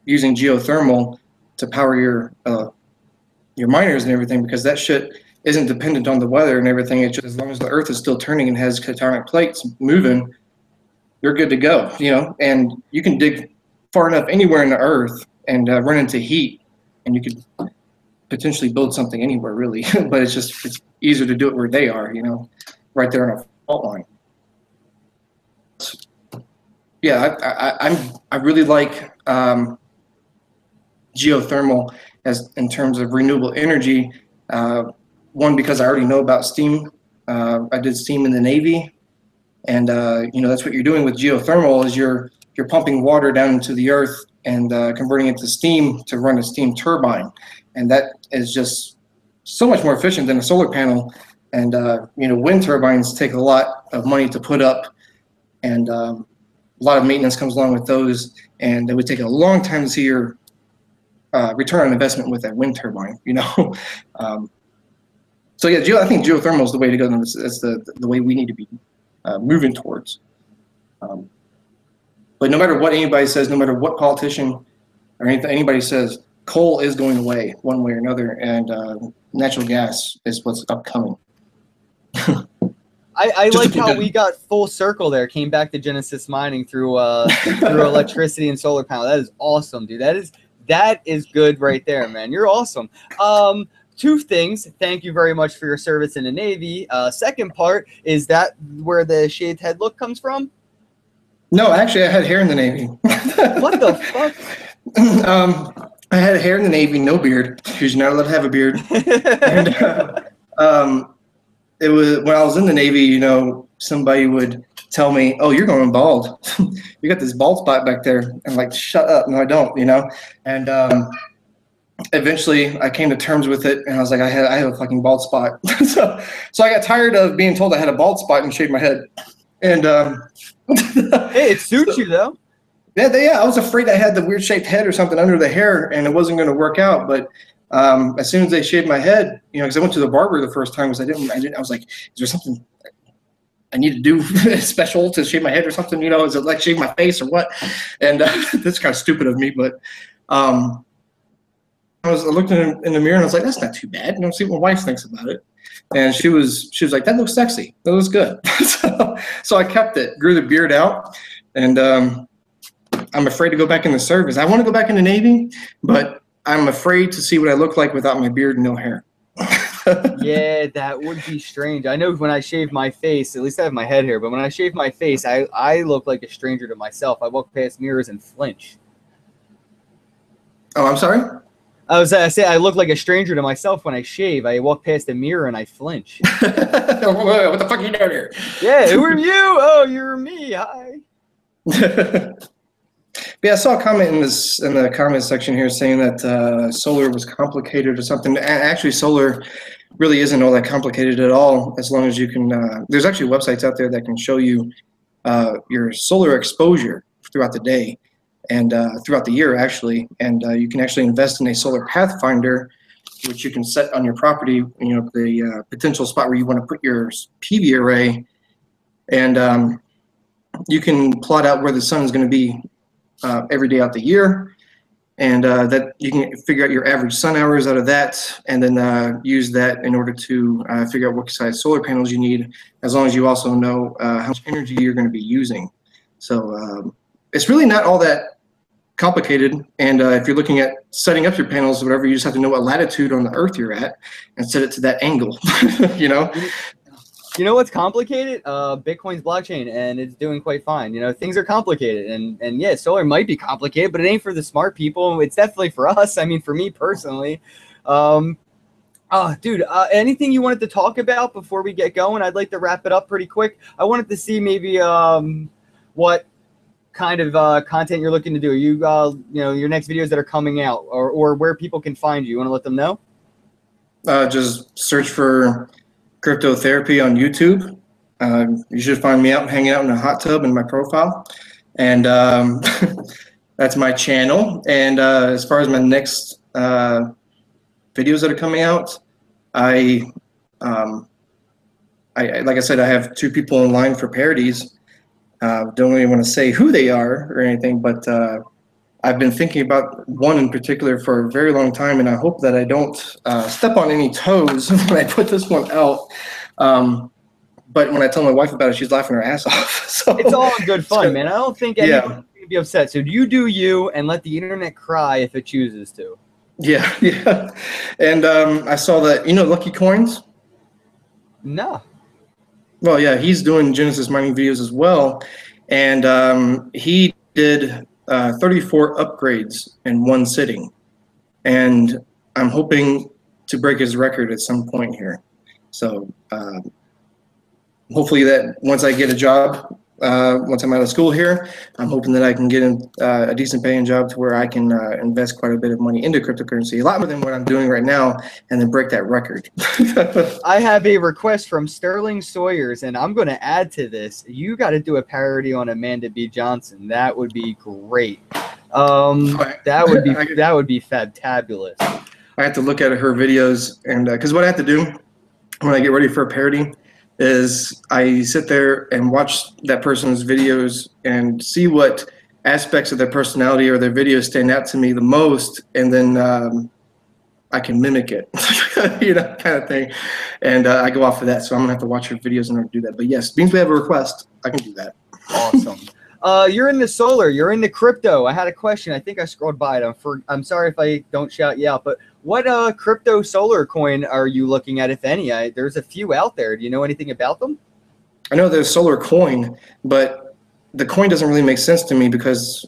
using geothermal to power your miners and everything, because that shit isn't dependent on the weather and everything. It's just as long as the earth is still turning and has tectonic plates moving, you're good to go, you know. And you can dig far enough anywhere in the earth and run into heat, and you could potentially build something anywhere, really. But it's easier to do it where they are, you know, right there on a fault line. Yeah, I really like geothermal as in terms of renewable energy. One, because I already know about steam. I did steam in the Navy, and you know, that's what you're doing with geothermal is you're pumping water down into the earth and converting it to steam to run a steam turbine, and that is just so much more efficient than a solar panel. And you know, wind turbines take a lot of money to put up, and a lot of maintenance comes along with those, and it would take a long time to see your return on investment with that wind turbine, you know. So yeah, I think geothermal is the way to go. That's the way we need to be moving towards. But no matter what anybody says, no matter what politician or anybody says, coal is going away one way or another, and natural gas is what's upcoming. I like how we got full circle there, came back to Genesis mining through through electricity and solar panel. That is awesome, dude. That is good right there, man. You're awesome. Two things. Thank you very much for your service in the Navy. Second part, is that where the shaved head look comes from? No, actually, I had hair in the Navy. What the fuck? I had hair in the Navy, no beard, because you're not allowed to have a beard. And it was when I was in the Navy, you know, somebody would tell me, "Oh, you're going bald. You got this bald spot back there." I'm like, "Shut up! No, I don't." You know. And eventually, I came to terms with it, and I was like, "I have a fucking bald spot." so I got tired of being told I had a bald spot and shaved my head. And hey, it suits you though. Yeah, I was afraid I had the weird shaped head or something under the hair, and it wasn't going to work out. But as soon as they shaved my head, you know, because I went to the barber the first time, because I was like, is there something I need to do special to shave my head or something? You know, is it like shave my face or what? And that's kind of stupid of me, but I looked in the mirror and I was like, that's not too bad. You know, see what my wife thinks about it. And she was like, that looks sexy. That looks good. so I kept it, grew the beard out, and I'm afraid to go back in the service. I want to go back in the Navy, but I'm afraid to see what I look like without my beard and no hair. Yeah, that would be strange. I know when I shave my face, at least I have my head here, but when I shave my face, I look like a stranger to myself. I walk past mirrors and flinch. Oh, I'm sorry? I say I look like a stranger to myself when I shave. I walk past a mirror and I flinch. What the fuck are you doing here? Yeah, who are you? Oh, you're me. Hi. Yeah, I saw a comment in the comment section here saying that solar was complicated or something. Actually, solar really isn't all that complicated at all, as long as you can. There's actually websites out there that can show you your solar exposure throughout the day and throughout the year, actually. And you can actually invest in a solar pathfinder, which you can set on your property. You know, the potential spot where you want to put your PV array, and you can plot out where the sun is going to be every day out the year, and that you can figure out your average sun hours out of that, and then use that in order to figure out what size solar panels you need, as long as you also know how much energy you're going to be using. So it's really not all that complicated, and if you're looking at setting up your panels or whatever, you just have to know what latitude on the earth you're at and set it to that angle. You know? You know what's complicated? Bitcoin's blockchain, and it's doing quite fine. You know, things are complicated, and yeah, solar might be complicated, but it ain't for the smart people. It's definitely for us. I mean, for me personally. Dude, anything you wanted to talk about before we get going? I'd like to wrap it up pretty quick. I wanted to see maybe what kind of content you're looking to do. You know, your next videos that are coming out, or where people can find you. You want to let them know? Just search for Crypto Therapy on YouTube. You should find me out hanging out in a hot tub in my profile, and that's my channel. And as far as my next videos that are coming out, I like I said, I have 2 people in line for parodies. Don't really want to say who they are or anything, but I've been thinking about one in particular for a very long time, and I hope that I don't step on any toes when I put this one out. But when I tell my wife about it, she's laughing her ass off. So it's all good fun, man. I don't think anyone's going to be upset. So you do you, and let the internet cry if it chooses to. Yeah, yeah. And I saw that, you know, Lucky Coins? No. Well, yeah, he's doing Genesis mining videos as well. And he did 34 upgrades in one sitting. And I'm hoping to break his record at some point here. So hopefully that once I get a job, once I'm out of school here, I'm hoping that I can get a decent paying job to where I can invest quite a bit of money into cryptocurrency, a lot more than what I'm doing right now, and then break that record. I have a request from Sterling Sawyers, and I'm going to add to this. You got to do a parody on Amanda B. Johnson. That would be great. That would be fantabulous. I have to look at her videos, and because what I have to do when I get ready for a parody is I sit there and watch that person's videos and see what aspects of their personality or their videos stand out to me the most, and then I can mimic it, you know, kind of thing. And I go off of that. So I'm gonna have to watch your videos in order to do that. But yes, means we have a request, I can do that. Awesome. You're in the solar, you're in the crypto. I had a question. I think I scrolled by it. I'm sorry if I don't shout you out, but what crypto solar coin are you looking at, if any? There's a few out there. Do you know anything about them? I know there's solar coin, but the coin doesn't really make sense to me because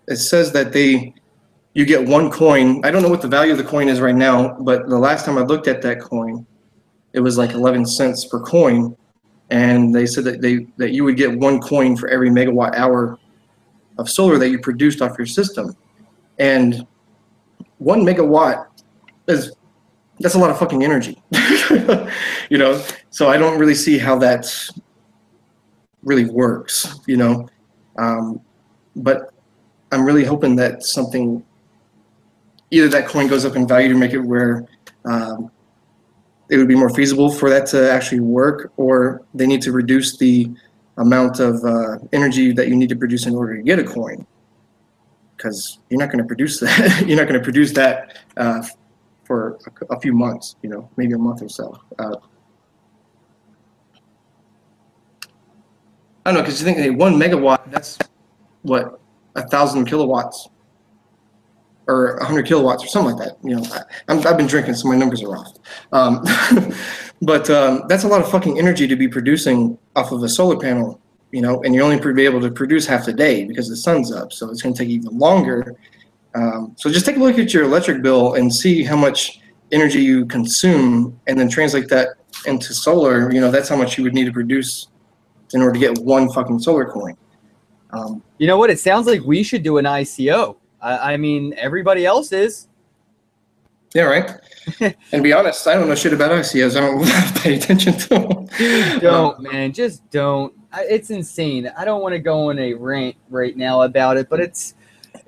it says that you get one coin. I don't know what the value of the coin is right now, but the last time I looked at that coin, it was like 11 cents per coin. And they said that you would get one coin for every megawatt hour of solar that you produced off your system. And 1 megawatt that's a lot of fucking energy, you know? So I don't really see how that really works, you know? But I'm really hoping that either that coin goes up in value to make it where it would be more feasible for that to actually work, or they need to reduce the amount of energy that you need to produce in order to get a coin, because you're not going to produce that. You're not going to produce that for a few months, you know, maybe a month or so. I don't know, because you think, hey, 1 megawatt, that's what, 1,000 kilowatts or 100 kilowatts or something like that. You know, I've been drinking, so my numbers are off. But that's a lot of fucking energy to be producing off of a solar panel, you know, and you only be able to produce half the day because the sun's up. So it's going to take even longer. So just take a look at your electric bill and see how much energy you consume, and then translate that into solar. You know, that's how much you would need to produce in order to get one fucking solar coin. You know what? It sounds like we should do an ICO. I mean, everybody else is. Yeah, right. And to be honest, I don't know shit about ICOs. I don't pay attention to them. Dude, don't, man. Just don't. It's insane. I don't want to go on a rant right now about it, but it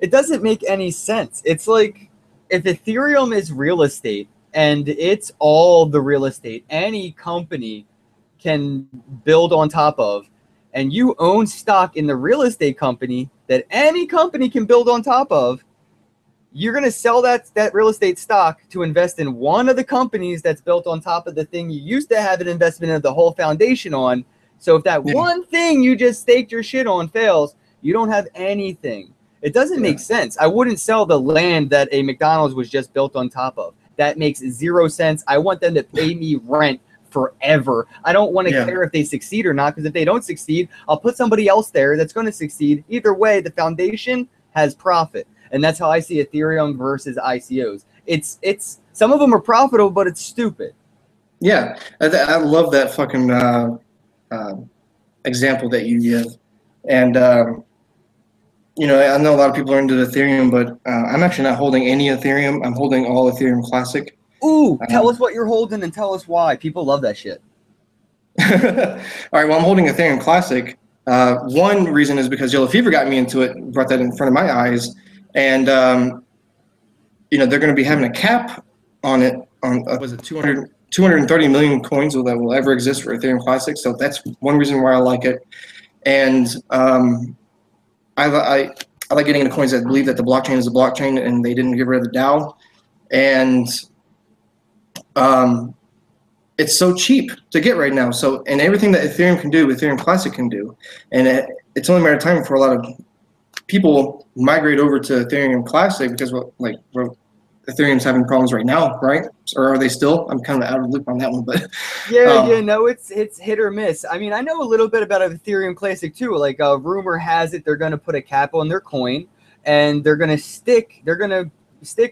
doesn't make any sense. It's like, if Ethereum is real estate and it's all the real estate any company can build on top of, and you own stock in the real estate company that any company can build on top of, you're going to sell that real estate stock to invest in one of the companies that's built on top of the thing you used to have an investment of the whole foundation on. So if that one thing you just staked your shit on fails, you don't have anything. It doesn't make sense. I wouldn't sell the land that a McDonald's was just built on top of. That makes 0 sense. I want them to pay me rent forever. I don't want to care if they succeed or not, because if they don't succeed, I'll put somebody else there that's going to succeed. Either way, the foundation has profit. And that's how I see Ethereum versus ICOs. It's some of them are profitable, but it's stupid. Yeah, I love that fucking example that you give. And, you know, I know a lot of people are into Ethereum, but I'm actually not holding any Ethereum. I'm holding all Ethereum Classic. Ooh, tell us what you're holding and tell us why. People love that shit. All right, well, I'm holding Ethereum Classic. One reason is because Yellow Fever got me into it, brought that in front of my eyes. And, you know, they're going to be having a cap on it, on, was it 230 million coins that will ever exist for Ethereum Classic. So that's one reason why I like it. And I like getting into coins that believe that the blockchain is a blockchain and they didn't get rid of the DAO. And it's so cheap to get right now. So, and everything that Ethereum can do, Ethereum Classic can do. And it's only a matter of time for a lot of people migrate over to Ethereum Classic, because Ethereum's having problems right now, right? Or are they still? I'm kind of out of the loop on that one, but no, it's hit or miss. I mean, I know a little bit about Ethereum Classic too. Like, rumor has it they're going to put a cap on their coin, and they're going to stick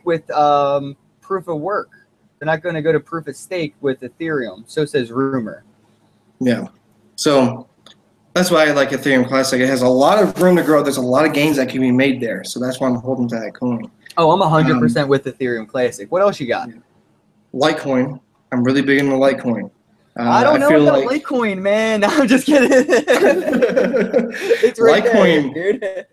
with proof of work. They're not going to go to proof of stake with Ethereum. So says rumor. Yeah. So that's why I like Ethereum Classic. It has a lot of room to grow. There's a lot of gains that can be made there. So that's why I'm holding to that coin. Oh, I'm 100% with Ethereum Classic. What else you got? Litecoin. I'm really big into Litecoin. I don't know about Litecoin, man. No, I'm just kidding. It's right Litecoin, there, dude.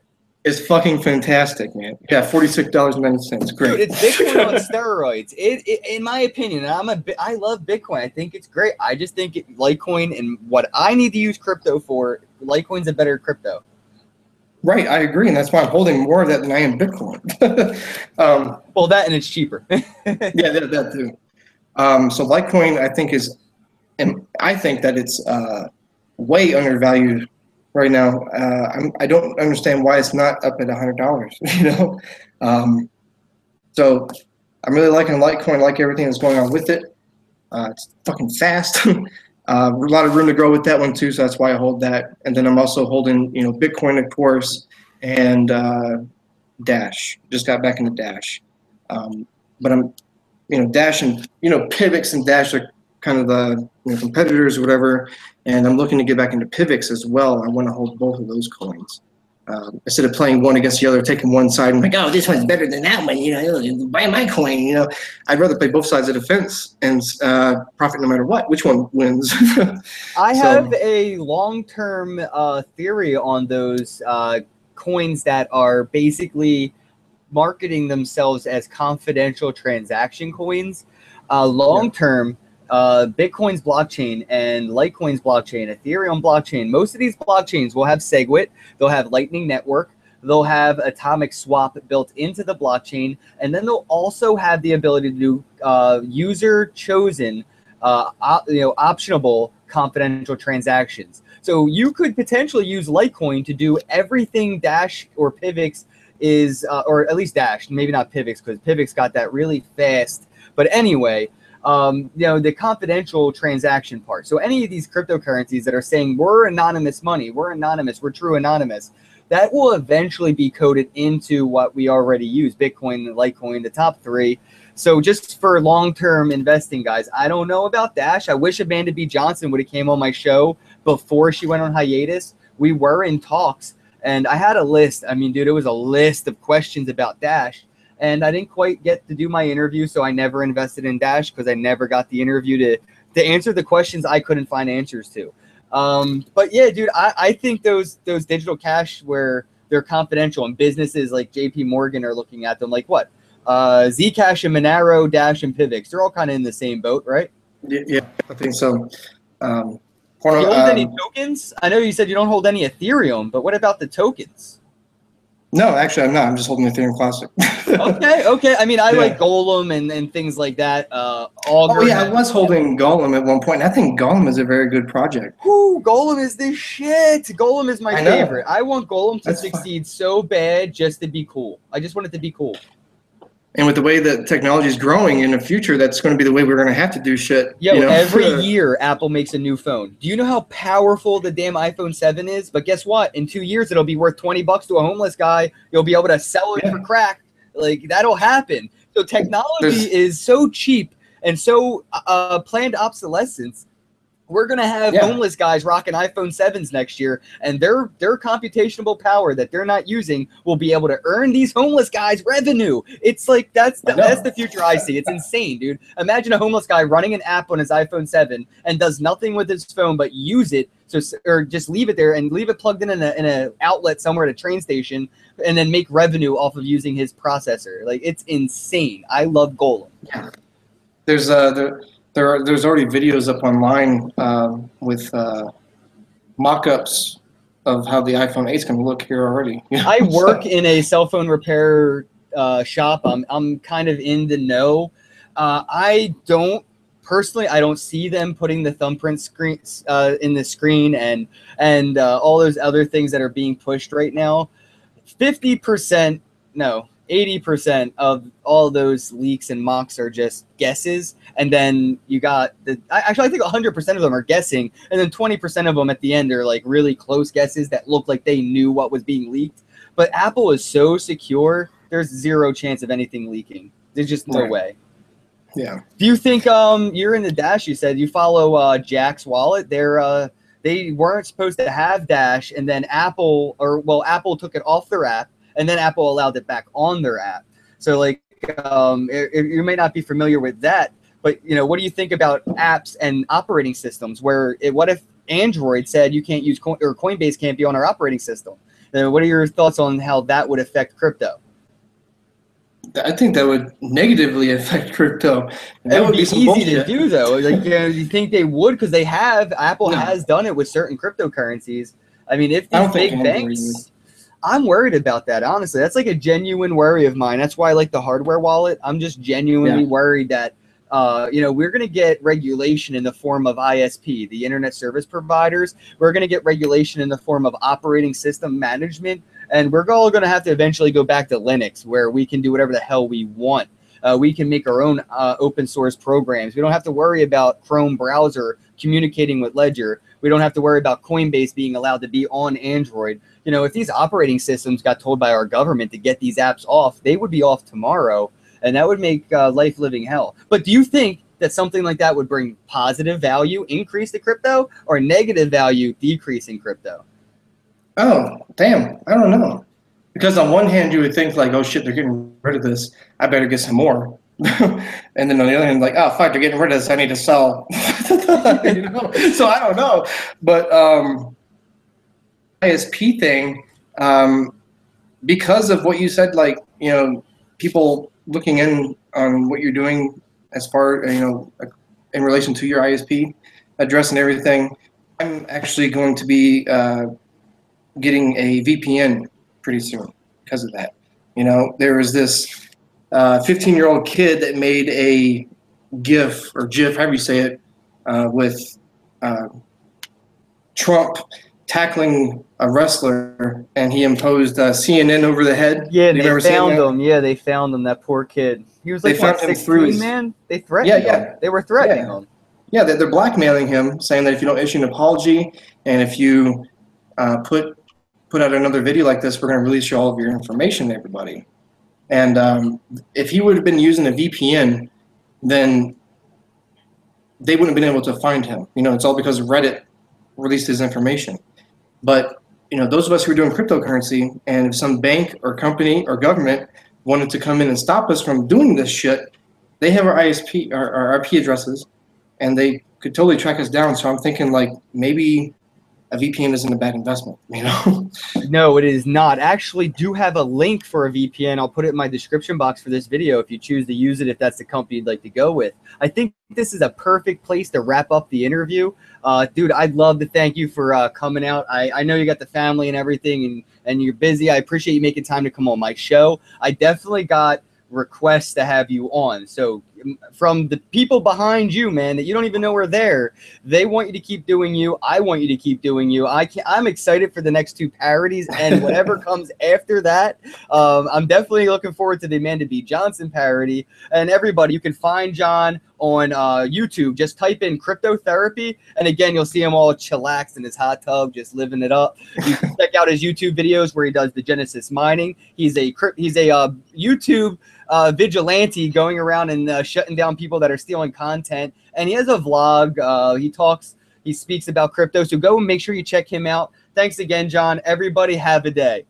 It's fucking fantastic, man. Yeah, $46.90. Great. Dude, it's Bitcoin on steroids. In my opinion, and I love Bitcoin. I think it's great. I just think Litecoin, and what I need to use crypto for, Litecoin's a better crypto. Right, I agree, and that's why I'm holding more of that than I am Bitcoin. Well, that and it's cheaper. Yeah, that too. So Litecoin, I think and I think that it's way undervalued right now. I don't understand why it's not up at $100. You know, so I'm really liking Litecoin. Like everything that's going on with it. It's fucking fast. A lot of room to grow with that one too, so that's why I hold that. And then I'm also holding, Bitcoin, of course, and Dash. Just got back into Dash, but I'm, Dash and Pivx and Dash are kind of the competitors or whatever. And I'm looking to get back into Pivx as well. I want to hold both of those coins. Instead of playing one against the other, taking one side and like, oh, this one's better than that one, buy my coin, I'd rather play both sides of the fence and profit no matter what, which one wins. I have a long-term theory on those coins that are basically marketing themselves as confidential transaction coins. Long-term, Bitcoin's blockchain and Litecoin's blockchain, Ethereum blockchain, most of these blockchains will have SegWit, they'll have Lightning Network, they'll have atomic swap built into the blockchain, and then they'll also have the ability to do user-chosen, optionable confidential transactions. So you could potentially use Litecoin to do everything Dash or Pivx is, or at least Dash, maybe not Pivx, because Pivx got that really fast. But anyway, the confidential transaction part. So any of these cryptocurrencies that are saying we're anonymous money, we're anonymous, we're true anonymous, that will eventually be coded into what we already use, Bitcoin and Litecoin, the top three. So just for long-term investing, guys, I don't know about Dash. I wish Amanda B. Johnson would have came on my show before she went on hiatus. We were in talks, and I had a list. I mean, dude, it was a list of questions about Dash. And I didn't quite get to do my interview, so I never invested in Dash because I never got the interview to answer the questions I couldn't find answers to. But yeah, dude, I think those digital cash where they're confidential and businesses like JP Morgan are looking at them like what? Zcash and Monero, Dash and Pivx, they're all kind of in the same boat, right? Yeah, I think so. Do you hold any tokens? I know you said you don't hold any Ethereum, but what about the tokens? No, actually, I'm not. I'm just holding Ethereum Classic. Okay. I mean, I like Golem and things like that. Oh, yeah, I was holding Golem at one point. And I think Golem is a very good project. Ooh, Golem is the shit. Golem is my favorite. I want Golem to succeed so bad just to be cool. I just want it to be cool. And with the way that technology is growing in the future, that's going to be the way we're going to have to do shit. Every year Apple makes a new phone. Do you know how powerful the damn iPhone 7 is? But guess what? In 2 years, it'll be worth $20 to a homeless guy. You'll be able to sell it for crack. Like, that'll happen. So technology is so cheap and so planned obsolescence. We're going to have homeless guys rocking iPhone 7s next year, and their computational power that they're not using will be able to earn these homeless guys revenue. It's like that's the future I see. It's insane, dude. Imagine a homeless guy running an app on his iPhone 7 and does nothing with his phone but use it, or just leave it there and leave it plugged in an outlet somewhere at a train station, and then make revenue off of using his processor. Like, it's insane. I love Golem. Yeah. There's already videos up online with mock-ups of how the iPhone 8 is going to look here already. I work in a cell phone repair shop. I'm kind of in the know. I don't see them putting the thumbprint screens in the screen and all those other things that are being pushed right now. 50%, no. 80% of all those leaks and mocks are just guesses, and then you got I think 100% of them are guessing, and then 20% of them at the end are like really close guesses that look like they knew what was being leaked. But Apple is so secure, there's zero chance of anything leaking. There's just no way. Yeah. Do you think you're in the Dash? You said you follow Jack's Wallet. They weren't supposed to have Dash, and then Apple took it off their app. And then Apple allowed it back on their app. So, like, you may not be familiar with that, but, what do you think about apps and operating systems what if Android said you can't use or Coinbase can't be on our operating system? What are your thoughts on how that would affect crypto? I think that would negatively affect crypto. That would be easy to do, though. Like, you think they would, because Apple has done it with certain cryptocurrencies. I mean, if these big banks... I'm worried about that, honestly. That's like a genuine worry of mine. That's why I like the hardware wallet. I'm just genuinely worried that, you know, we're going to get regulation in the form of ISP, the internet service providers. We're going to get regulation in the form of operating system management. And we're all going to have to eventually go back to Linux, where we can do whatever the hell we want. We can make our own open source programs. We don't have to worry about Chrome browser communicating with Ledger. We don't have to worry about Coinbase being allowed to be on Android. You know, if these operating systems got told by our government to get these apps off, they would be off tomorrow, and that would make life living hell. But do you think that something like that would bring positive value, increase to crypto, or negative value, decrease in crypto? Oh, damn. I don't know. Because on one hand, you would think like, oh shit, they're getting rid of this. I better get some more. And then on the other hand, like, oh fuck, they're getting rid of this. I need to sell. You know? So I don't know. But ISP thing, because of what you said, like, you know, people looking in on what you're doing as far, you know, in relation to your ISP address and everything, I'm actually going to be getting a VPN pretty soon because of that. You know, there was this 15-year-old kid that made a GIF or GIF, however you say it, with Trump tackling a wrestler, and he imposed CNN over the head. Yeah, they found him. Yeah, they found him. That poor kid. He was like, what, 16, man? They threatened him. They were threatening him. Yeah, they're blackmailing him, saying that if you don't issue an apology and if you put out another video like this, we're going to release all of your information to everybody. And if he would have been using a VPN, then they wouldn't have been able to find him. You know, it's all because Reddit released his information. But, you know, those of us who are doing cryptocurrency, and if some bank or company or government wanted to come in and stop us from doing this shit, they have our ISP, our IP addresses, and they could totally track us down. So I'm thinking, like, maybe a VPN isn't a bad investment, you know? No, it is not. Actually, do have a link for a VPN. I'll put it in my description box for this video if you choose to use it, if that's the company you'd like to go with. I think this is a perfect place to wrap up the interview. Dude, I'd love to thank you for coming out. I know you got the family and everything, and you're busy. I appreciate you making time to come on my show. I definitely got requests to have you on. So from the people behind you, man, that you don't even know are there, they want you to keep doing you. I want you to keep doing you. I'm excited for the next 2 parodies and whatever comes after that. I'm definitely looking forward to the Amanda B. Johnson parody. And everybody, you can find John on YouTube. Just type in Crypto Therapy, and again, you'll see him all chillaxed in his hot tub, just living it up. You can check out his YouTube videos where he does the Genesis mining. He's a YouTube vigilante going around and shutting down people that are stealing content. And he has a vlog. He speaks about crypto. So go and make sure you check him out. Thanks again, John. Everybody have a day.